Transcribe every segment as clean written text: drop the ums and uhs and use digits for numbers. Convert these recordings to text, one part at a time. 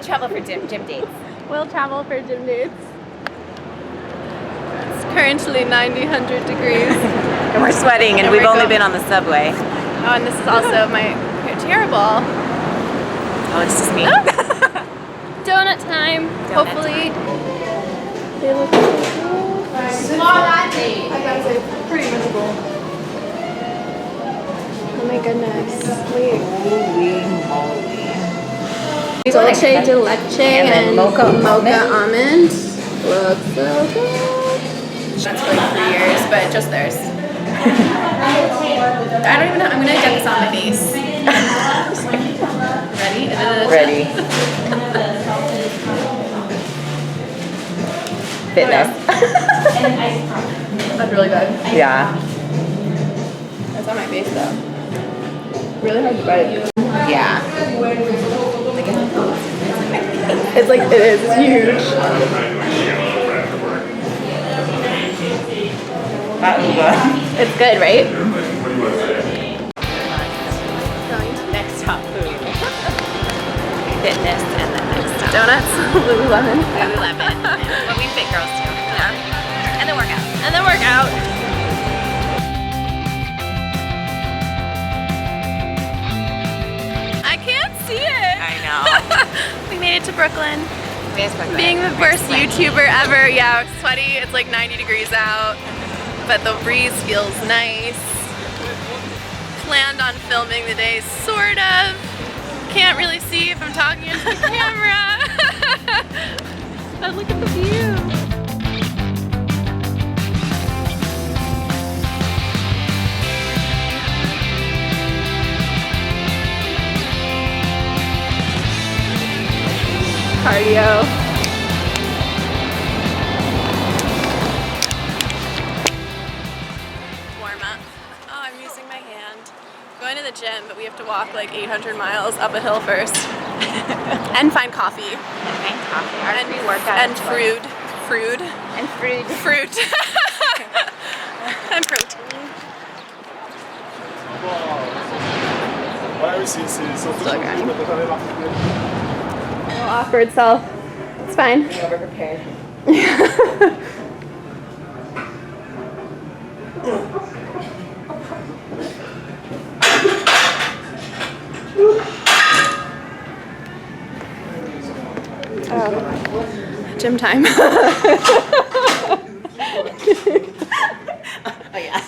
travel for gym dates. We'll travel for gym dates. It's currently 100 degrees. And we're sweating, and we've only been on the subway. Oh, and this is also my terrible. Oh, it's just me. Donut time, hopefully. They look so cool. Pretty miserable. Oh my goodness. Wait. Dolce de leche and mocha almond. Looks so good. That's for like 3 years, but just theirs. I don't even know. I'm gonna get this on my face. Ready? Ready. Fitness. That's really good. Yeah. That's on my face though. Really hard to bite. Yeah. It's like, it is huge. It's good, right? Next stop food. Fitness and then next stop. Donuts, Lululemon. Lululemon. What we fit girls do. Yeah. And then workout. And then workout. I can't see it. I know. We made it to Brooklyn. Brooklyn. Being the worst YouTuber ever. Yeah, it's sweaty. It's like 90 degrees out. But the breeze feels nice. Planned on filming the day, sort of. Can't really see if I'm talking into the camera. But look at the view. Cardio. Going to the gym, but we have to walk like 800 miles up a hill first. And find coffee. And pre-workout. And fruit. And fruit. Fruit. And protein. A little awkward, so it's fine. Over prepared. Oh. Gym time. Oh yeah.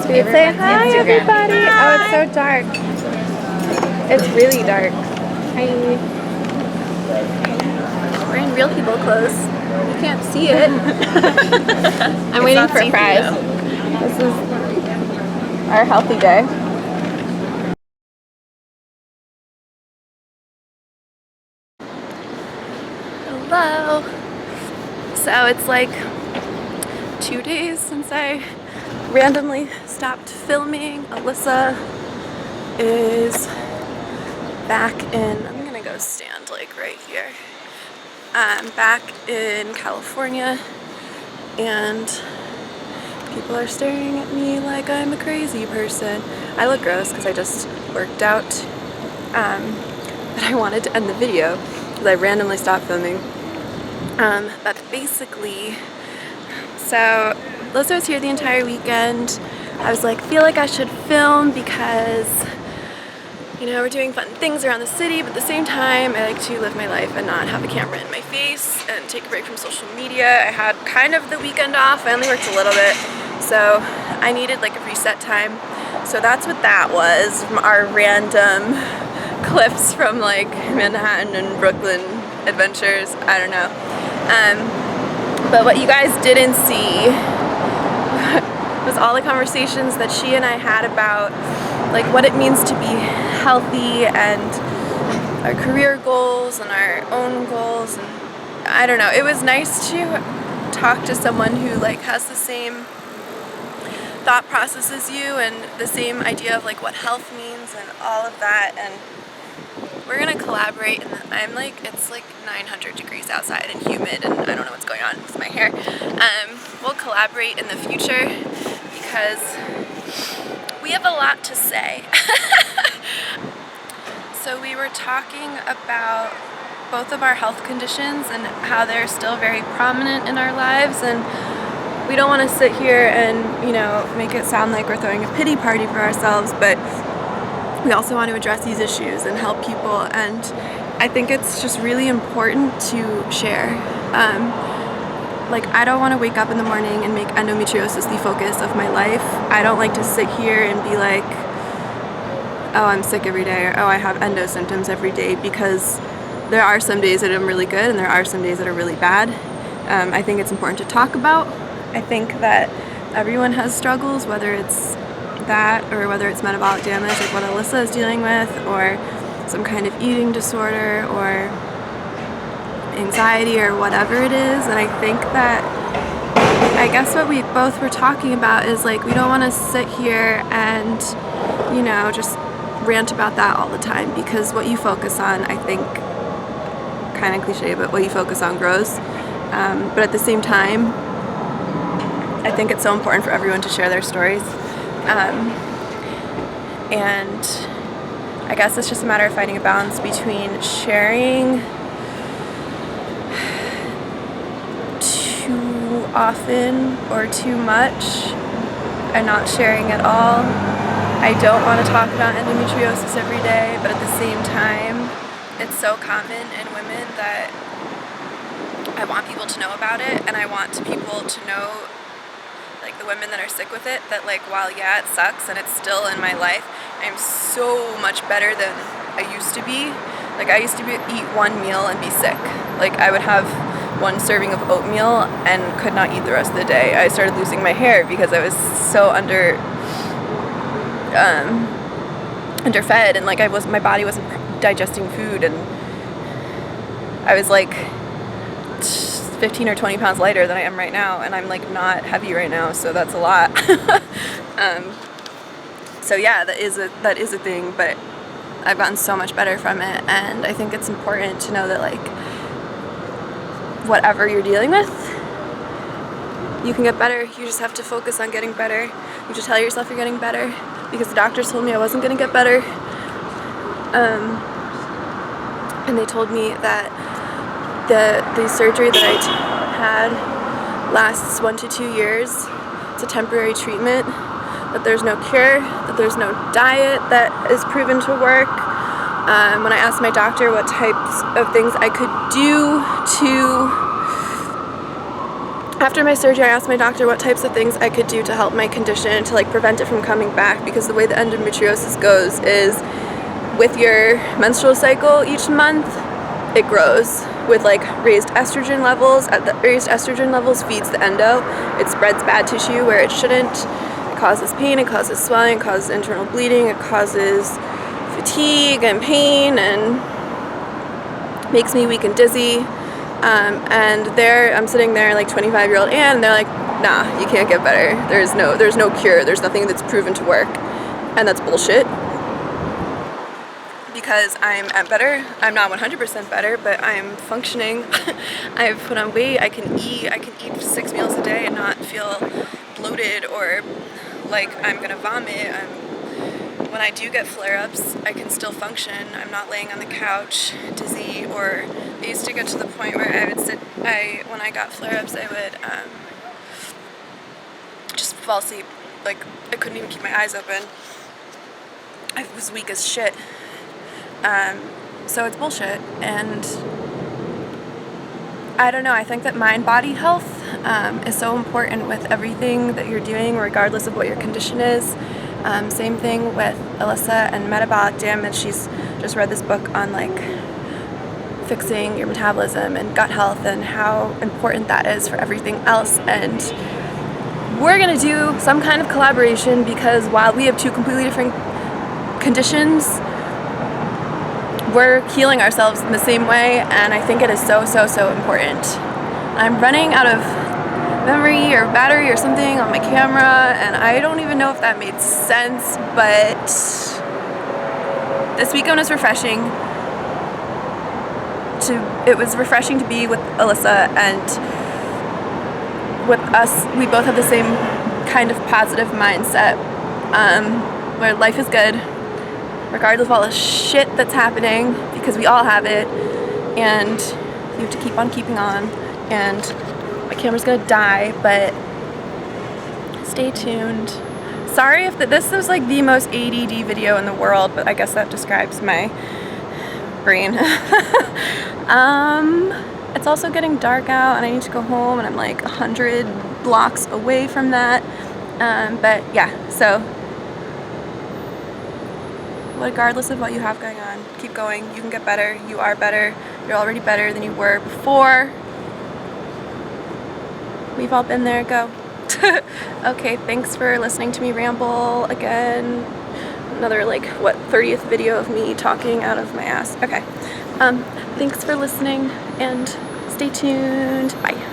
Say hi, everybody. Oh, it's so dark. It's really dark. Hi. We're in real people clothes. You can't see it. I'm waiting for fries. This is our healthy day. Hello. So it's like 2 days since I randomly stopped filming. Alyssa is back in, I'm gonna go stand like right here. Back in California, and people are staring at me like I'm a crazy person. I look gross because I just worked out, but I wanted to end the video because I randomly stopped filming. But basically, so Alyssa was here the entire weekend. I was like, feel like I should film because, you know, we're doing fun things around the city, but at the same time, I like to live my life and not have a camera in my face and take a break from social media. I had kind of the weekend off. I only worked a little bit, so I needed like a reset time. So that's what that was from our random clips from like Manhattan and Brooklyn adventures. I don't know. But what you guys didn't see was all the conversations that she and I had about like what it means to be healthy and our career goals and our own goals, and I don't know, it was nice to talk to someone who like has the same thought process as you and the same idea of like what health means and all of that. And we're gonna collaborate, and I'm like, it's like 900 degrees outside and humid and I don't know what's going on with my hair. We'll collaborate in the future because we have a lot to say. So we were talking about both of our health conditions and how they're still very prominent in our lives, and we don't want to sit here and, you know, make it sound like we're throwing a pity party for ourselves, but we also want to address these issues and help people, and I think it's just really important to share. Like, I don't want to wake up in the morning and make endometriosis the focus of my life. I don't like to sit here and be like, oh, I'm sick every day, or oh, I have endo symptoms every day, because there are some days that I'm really good and there are some days that are really bad. I think it's important to talk about. I think that everyone has struggles, whether it's that or whether it's metabolic damage like what Alyssa is dealing with, or some kind of eating disorder or anxiety or whatever it is. And I think that, I guess what we both were talking about is like, we don't want to sit here and, you know, just rant about that all the time, because what you focus on, I think, kind of cliche, but what you focus on grows. But at the same time, I think it's so important for everyone to share their stories. And I guess it's just a matter of finding a balance between sharing too often or too much and not sharing at all. I don't want to talk about endometriosis every day, but at the same time, it's so common in women that I want people to know about it, and I want people to know, like the women that are sick with it, that like, while yeah, it sucks and it's still in my life, I'm so much better than I used to be. Like, I used to eat one meal and be sick. Like, I would have one serving of oatmeal and could not eat the rest of the day. I started losing my hair because I was so underfed, and like my body wasn't digesting food, and I was like 15 or 20 pounds lighter than I am right now, and I'm like not heavy right now, so that's a lot. So yeah, that is a thing, but I've gotten so much better from it, and I think it's important to know that like, whatever you're dealing with, you can get better. You just have to focus on getting better. You just tell yourself you're getting better, because the doctors told me I wasn't going to get better, and they told me that the surgery that I had lasts 1 to 2 years. It's a temporary treatment, that there's no cure, that there's no diet that is proven to work. When I asked my doctor what types of things I could do to after my surgery, I asked my doctor what types of things I could do to help my condition to like prevent it from coming back, because the way the endometriosis goes is with your menstrual cycle each month, it grows with like raised estrogen levels. At the raised estrogen levels feeds the endo. It spreads bad tissue where it shouldn't. It causes pain, it causes swelling, it causes internal bleeding, it causes fatigue and pain and makes me weak and dizzy. And I'm sitting there like 25-year-old Anne, and they're like, nah, you can't get better. There's no cure. There's nothing that's proven to work. And that's bullshit. Because I'm at better. I'm not 100% better, but I'm functioning. I've put on weight. I can eat 6 meals a day and not feel bloated or like I'm gonna vomit. When I do get flare-ups, I can still function. I'm not laying on the couch dizzy, or I used to get to the point where I would when I got flare-ups, I would just fall asleep. Like, I couldn't even keep my eyes open. I was weak as shit. So it's bullshit, and I don't know, I think that mind-body health is so important with everything that you're doing, regardless of what your condition is. Same thing with Alyssa and metabolic damage. She's just read this book on like fixing your metabolism and gut health and how important that is for everything else. And we're gonna do some kind of collaboration, because while we have two completely different conditions, we're healing ourselves in the same way, and I think it is so important. I'm running out of memory or battery or something on my camera, and I don't even know if that made sense, but this weekend was refreshing. It was refreshing to be with Alyssa, and with us, we both have the same kind of positive mindset, where life is good, regardless of all the shit that's happening, because we all have it, and you have to keep on keeping on. And my camera's gonna die, but stay tuned. Sorry if this was like the most ADD video in the world, but I guess that describes my brain. It's also getting dark out, and I need to go home, and I'm like 100 blocks away from that. But yeah, so regardless of what you have going on, keep going. You can get better. You are better. You're already better than you were before. We've all been there. Go. Okay, thanks for listening to me ramble again. Another like 30th video of me talking out of my ass. Okay. Thanks for listening, and stay tuned. Bye.